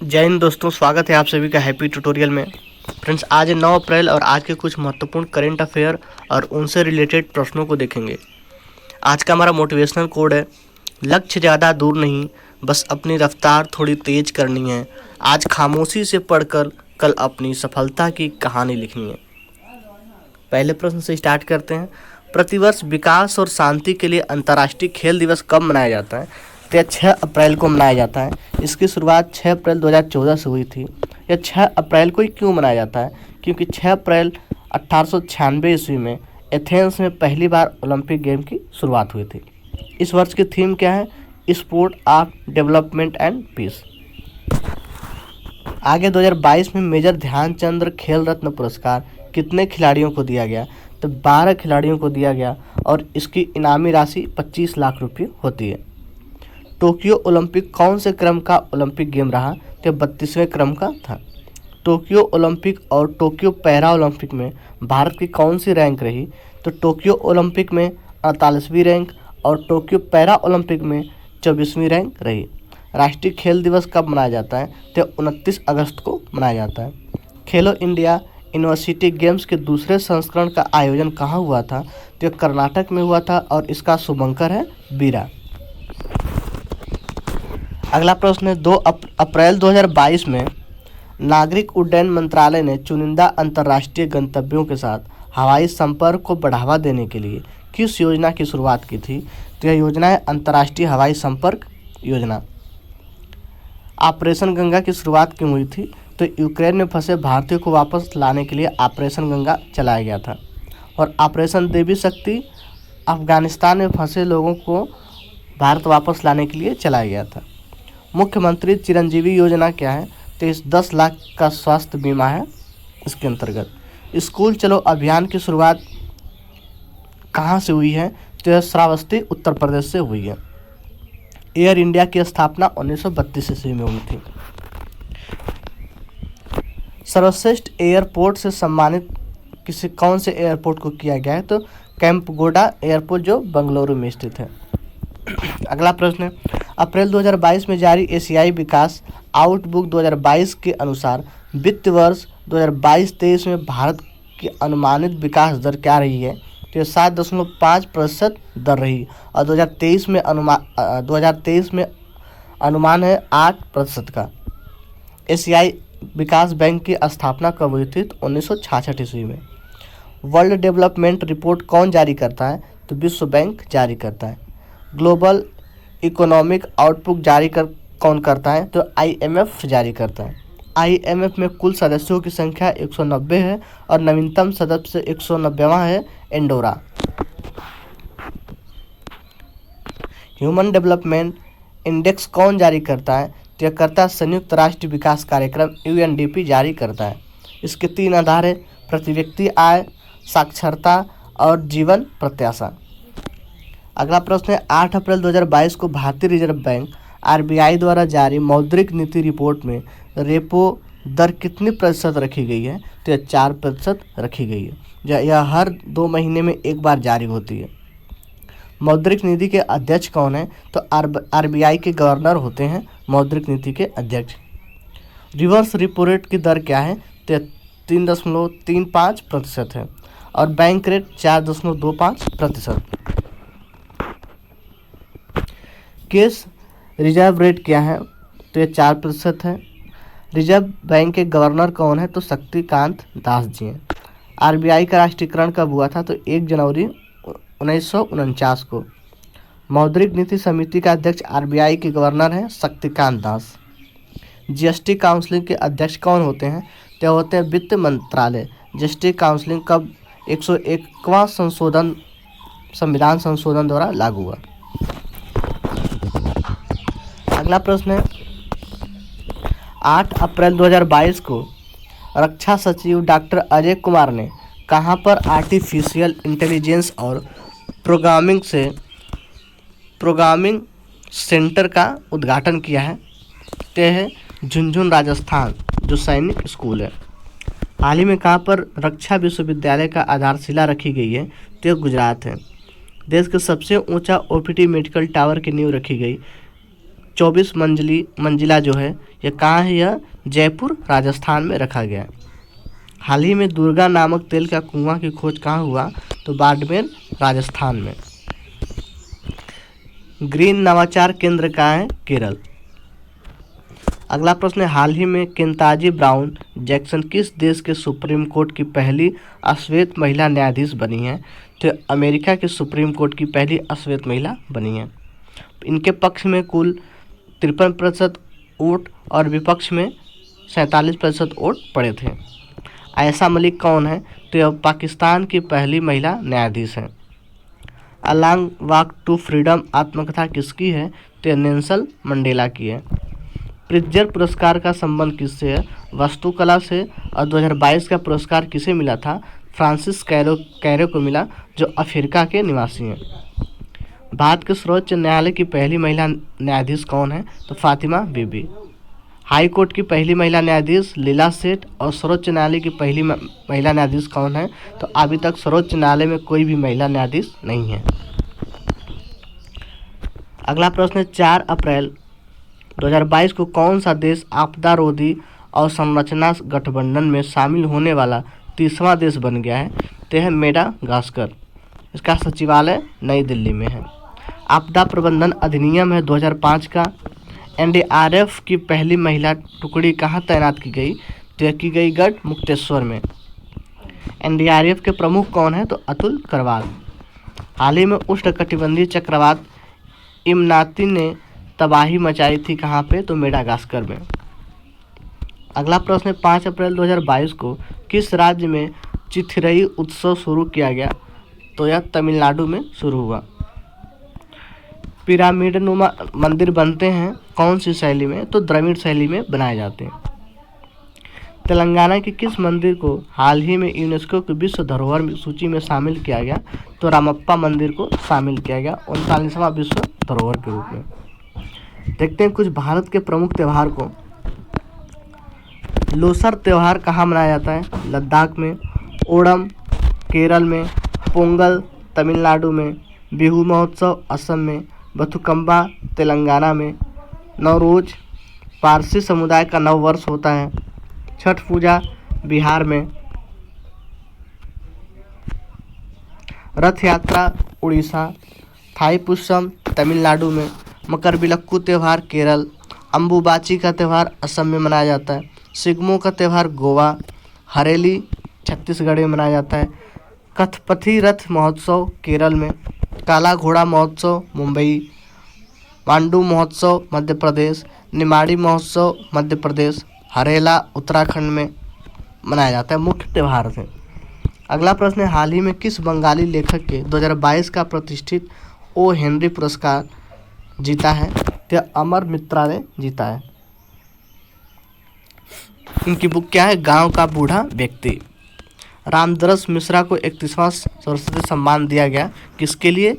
जय हिंद दोस्तों, स्वागत है आप सभी का हैप्पी ट्यूटोरियल में। फ्रेंड्स, आज है 9 अप्रैल और आज के कुछ महत्वपूर्ण करंट अफेयर और उनसे रिलेटेड प्रश्नों को देखेंगे। आज का हमारा मोटिवेशनल कोड है, लक्ष्य ज़्यादा दूर नहीं, बस अपनी रफ्तार थोड़ी तेज करनी है। आज खामोशी से पढ़कर कल अपनी सफलता की कहानी लिखनी है। पहले प्रश्न से स्टार्ट करते हैं। प्रतिवर्ष विकास और शांति के लिए अंतर्राष्ट्रीय खेल दिवस कब मनाया जाता है? तो यह 6 अप्रैल को मनाया जाता है। इसकी शुरुआत 6 अप्रैल 2014 से हुई थी। यह 6 अप्रैल को ही क्यों मनाया जाता है? क्योंकि 6 अप्रैल 1896 ईस्वी में एथेंस में पहली बार ओलंपिक गेम की शुरुआत हुई थी। इस वर्ष की थीम क्या है? Sport of development and peace. आगे 2022 में मेजर ध्यानचंद खेल रत्न पुरस्कार कितने खिलाड़ियों को दिया गया? तो 12 खिलाड़ियों को दिया गया और इसकी इनामी राशि 25 लाख रुपये होती है। टोक्यो ओलंपिक कौन से क्रम का ओलंपिक गेम रहा? तो 32वें क्रम का था। टोक्यो ओलंपिक और टोक्यो पैरा ओलंपिक में भारत की कौन सी रैंक रही? तो टोक्यो ओलंपिक में 48वीं रैंक और टोक्यो पैरा ओलंपिक में 24वीं रैंक रही। राष्ट्रीय खेल दिवस कब मनाया जाता है? तो 29 अगस्त को मनाया जाता है। खेलो इंडिया यूनिवर्सिटी गेम्स के दूसरे संस्करण का आयोजन कहाँ हुआ था? तो कर्नाटक में हुआ था और इसका शुभंकर है बीरा। अगला प्रश्न है, 2 अप्रैल 2022 में नागरिक उड्डयन मंत्रालय ने चुनिंदा अंतर्राष्ट्रीय गंतव्यों के साथ हवाई संपर्क को बढ़ावा देने के लिए किस योजना की शुरुआत की थी? तो यह योजना है अंतर्राष्ट्रीय हवाई संपर्क योजना। ऑपरेशन गंगा की शुरुआत क्यों हुई थी? तो यूक्रेन में फंसे भारतीयों को वापस लाने के लिए ऑपरेशन गंगा चलाया गया था। और ऑपरेशन देवी शक्ति अफगानिस्तान में फंसे लोगों को भारत वापस लाने के लिए चलाया गया था। मुख्यमंत्री चिरंजीवी योजना क्या है? तो इस 10 लाख का स्वास्थ्य बीमा है इसके अंतर्गत। स्कूल चलो अभियान की शुरुआत कहाँ से हुई है? तो यह श्रावस्ती उत्तर प्रदेश से हुई है। एयर इंडिया की स्थापना 1932 ईस्वी में हुई थी। सर्वश्रेष्ठ एयरपोर्ट से सम्मानित कौन से एयरपोर्ट को किया गया है? तो कैंपगोडा एयरपोर्ट जो बेंगलुरु में स्थित है। अगला प्रश्न है, अप्रैल 2022 में जारी एशियाई विकास आउटलुक 2022 के अनुसार वित्त वर्ष 2022-23 में भारत की अनुमानित विकास दर क्या रही है? तो 7.5% दर रही और 2023 में अनुमान है 8% का। एशियाई विकास बैंक की स्थापना कब हुई थी? तो 1966 ईस्वी में। वर्ल्ड डेवलपमेंट रिपोर्ट कौन जारी करता है? तो विश्व बैंक जारी करता है। ग्लोबल इकोनॉमिक आउटलुक कौन करता है? तो IMF जारी करता है। IMF में कुल सदस्यों की संख्या 190 है और नवीनतम सदस्य 190वां है एंडोरा। ह्यूमन डेवलपमेंट इंडेक्स कौन जारी करता है? तो यह करता है संयुक्त राष्ट्र विकास कार्यक्रम UNDP जारी करता है। इसके 3 आधार है, प्रति व्यक्ति आय, साक्षरता और जीवन प्रत्याशा। अगला प्रश्न है, 8 अप्रैल 2022 को भारतीय रिजर्व बैंक RBI द्वारा जारी मौद्रिक नीति रिपोर्ट में रेपो दर कितनी प्रतिशत रखी गई है? तो यह 4% रखी गई है। यह हर 2 महीने में एक बार जारी होती है। मौद्रिक नीति के अध्यक्ष कौन है? तो RBI के गवर्नर होते हैं मौद्रिक नीति के अध्यक्ष। रिवर्स रिपो रेट की दर क्या है? तो 3.35% है और bank rate 4.25%। Cash reserve rate क्या है? तो यह 4% है। रिजर्व बैंक के गवर्नर कौन है? तो शक्तिकांत दास जी हैं। RBI का राष्ट्रीयकरण कब हुआ था? तो 1 जनवरी 1949 को। मौद्रिक नीति समिति का अध्यक्ष RBI के गवर्नर हैं शक्तिकांत दास। GST काउंसिलिंग के अध्यक्ष कौन होते हैं? तो होते हैं वित्त मंत्रालय। GST काउंसिलिंग कब 101वां संविधान संशोधन द्वारा लागू हुआ। अगला प्रश्न है, 8 अप्रैल 2022 को रक्षा सचिव डॉक्टर अजय कुमार ने कहां पर आर्टिफिशियल इंटेलिजेंस और प्रोग्रामिंग सेंटर का उद्घाटन किया है? तो है झुंझुनू राजस्थान जो सैनिक स्कूल है। हाल ही में कहां पर रक्षा विश्वविद्यालय का आधारशिला रखी गई है? तो गुजरात है। देश के सबसे ऊंचा OPT मेडिकल टावर की नींव रखी गई 24 मंजिला जो है यह कहाँ है? यह जयपुर राजस्थान में रखा गया है। हाल ही में दुर्गा नामक तेल का कुआं की खोज कहाँ हुआ? तो बाड़मेर राजस्थान में। ग्रीन नवाचार केंद्र कहाँ है? केरल। अगला प्रश्न है, हाल ही में केंताजी ब्राउन जैक्सन किस देश के सुप्रीम कोर्ट की पहली अश्वेत महिला न्यायाधीश बनी है? तो अमेरिका के सुप्रीम कोर्ट की पहली अश्वेत महिला बनी है। इनके पक्ष में कुल 53% वोट और विपक्ष में 47% वोट पड़े थे। आयशा मलिक कौन है? तो यह पाकिस्तान की पहली महिला न्यायाधीश है। A long walk to freedom आत्मकथा किसकी है? तो यह नेल्सन मंडेला की है। प्रित्जर पुरस्कार का संबंध किससे है? वास्तुकला से। और 2022 का पुरस्कार किसे मिला था? फ्रांसिस कैरो को मिला, जो अफ्रीका के निवासी हैं। भारत के सर्वोच्च न्यायालय की पहली महिला न्यायाधीश कौन है? तो फातिमा बीबी। हाई कोर्ट की पहली महिला न्यायाधीश लीला सेठ। और सर्वोच्च न्यायालय की पहली महिला न्यायाधीश कौन है? तो अभी तक सर्वोच्च न्यायालय में कोई भी महिला न्यायाधीश नहीं है। अगला प्रश्न है, 4 अप्रैल 2022 को कौन सा देश आपदा रोधी और संरचना गठबंधन में शामिल होने वाला तीसरा देश बन गया है? तो है मेडागास्कर। इसका सचिवालय नई दिल्ली में है। आपदा प्रबंधन अधिनियम है 2005 का। एनडीआरएफ की पहली महिला टुकड़ी कहाँ तैनात की गई? तो की गई गढ़ मुक्तेश्वर में। एनडीआरएफ के प्रमुख कौन है? तो अतुल करवाल। हाल ही में उष्णकटिबंधीय चक्रवात इमनाती ने तबाही मचाई थी कहाँ पे? तो मेडागास्कर में। अगला प्रश्न है, 5 अप्रैल 2022 को किस राज्य में चिथिरई उत्सव शुरू किया गया? तो यह तमिलनाडु में शुरू हुआ। पिरामिडनुमा मंदिर बनते हैं कौन सी शैली में? तो द्रविड़ शैली में बनाए जाते हैं। तेलंगाना के किस मंदिर को हाल ही में यूनेस्को की विश्व धरोहर सूची में शामिल किया गया? तो रामप्पा मंदिर को शामिल किया गया 39वां विश्व धरोहर के रूप में। देखते हैं कुछ भारत के प्रमुख त्यौहार को। लोसर त्यौहार कहाँ मनाया जाता है? लद्दाख में। ओणम केरल में। पोंगल तमिलनाडु में। बिहू महोत्सव असम में। बथुकम्बा तेलंगाना में। नवरोज पारसी समुदाय का नव वर्ष होता है। छठ पूजा बिहार में। रथ यात्रा उड़ीसा। थाईपुसम तमिलनाडु में। मकरविलक्कू त्यौहार केरल। अम्बुबाची का त्यौहार असम में मनाया जाता है। सिगमो का त्यौहार गोवा। हरेली छत्तीसगढ़ में मनाया जाता है। कथपथी रथ महोत्सव केरल में। काला घोड़ा महोत्सव मुंबई। मांडू महोत्सव मध्य प्रदेश। निमाड़ी महोत्सव मध्य प्रदेश। हरेला उत्तराखंड में मनाया जाता है। मुख्य त्यौहार है। अगला प्रश्न है, हाल ही में किस बंगाली लेखक के 2022 का प्रतिष्ठित ओ हेनरी पुरस्कार जीता है? तो अमर मित्रा ने जीता है। इनकी बुक क्या है? गांव का बूढ़ा व्यक्ति। रामदरस मिश्रा को 31वां सरस्वती सम्मान दिया गया। किसके लिए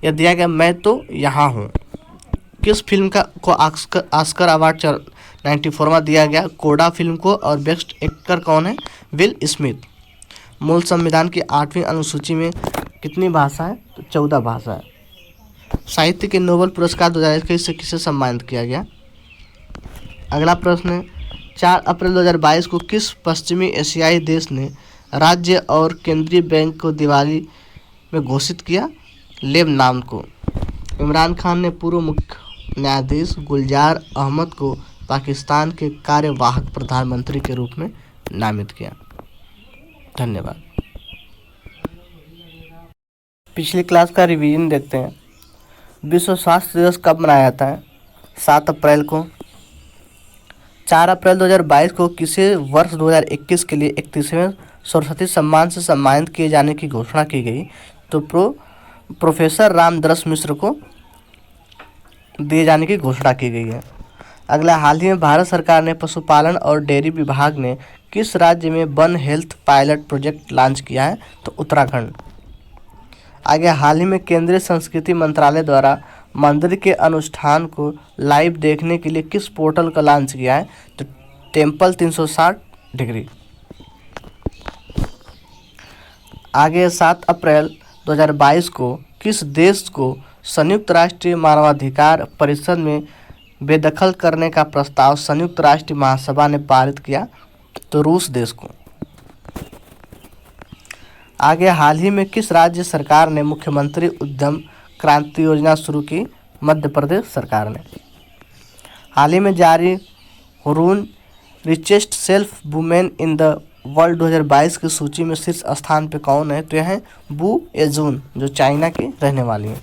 यह दिया गया? मैं तो यहाँ हूँ। किस फिल्म को ऑस्कर अवार्ड 94वां दिया गया? कोडा फिल्म को। और बेस्ट एक्टर कौन है? Will Smith. मूल संविधान की 8वीं अनुसूची में कितनी भाषा है? तो 14 भाषा है। साहित्य के नोबेल पुरस्कार 2021 से किसे सम्मानित किया गया? अगला प्रश्न है, 4 अप्रैल 2022 को किस पश्चिमी एशियाई देश ने राज्य और केंद्रीय बैंक को दिवाली में घोषित किया? लेबनान को। इमरान खान ने पूर्व मुख्य न्यायाधीश गुलजार अहमद को पाकिस्तान के कार्यवाहक प्रधानमंत्री के रूप में नामित किया। धन्यवाद। पिछली क्लास का रिवीजन देखते हैं। विश्व स्वास्थ्य दिवस कब मनाया जाता है? 7 अप्रैल को। 4 अप्रैल 2022 को किसे वर्ष 2021 के लिए 31वें सरस्वती सम्मान से सम्मानित किए जाने की घोषणा की गई? तो प्रोफेसर रामदरस मिश्र को दिए जाने की घोषणा की गई है। अगला, हाल ही में भारत सरकार ने पशुपालन और डेयरी विभाग ने किस राज्य में one health pilot project launch किया है? तो उत्तराखंड। आगे, हाल ही में केंद्रीय संस्कृति मंत्रालय द्वारा मंदिर के अनुष्ठान को लाइव देखने के लिए किस पोर्टल का लॉन्च किया है? तो टेम्पल 360 डिग्री। आगे, 7 अप्रैल 2022 को किस देश को संयुक्त राष्ट्रीय मानवाधिकार परिषद में बेदखल करने का प्रस्ताव संयुक्त राष्ट्र महासभा ने पारित किया? तो रूस देश को। आगे, हाल ही में किस राज्य सरकार ने मुख्यमंत्री उद्यम क्रांति योजना शुरू की? मध्य प्रदेश सरकार ने। हाल ही में जारी Hurun richest self women in the world 2022 की सूची में शीर्ष स्थान पे कौन है? तो यह है वू एजुन, जो चाइना की रहने वाली है।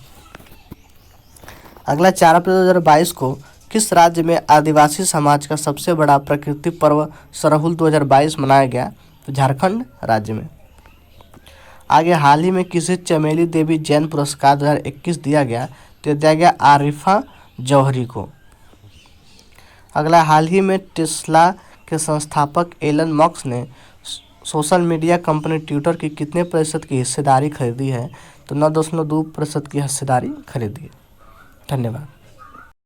अगला, 4 अप्रैल 2022 को किस राज्य में आदिवासी समाज का सबसे बड़ा प्रकृति पर्व सरहुल 2022 मनाया गया? तो झारखंड राज्य में। आगे, हाल ही में किसे चमेली देवी जैन पुरस्कार 2021 दिया गया? तो दिया गया आरिफा जौहरी को। अगला, हाल ही में टेस्ला के संस्थापक एलन मस्क ने सोशल मीडिया कंपनी ट्विटर की कितने प्रतिशत की हिस्सेदारी खरीदी है? तो 9.2% की हिस्सेदारी खरीदी है। धन्यवाद।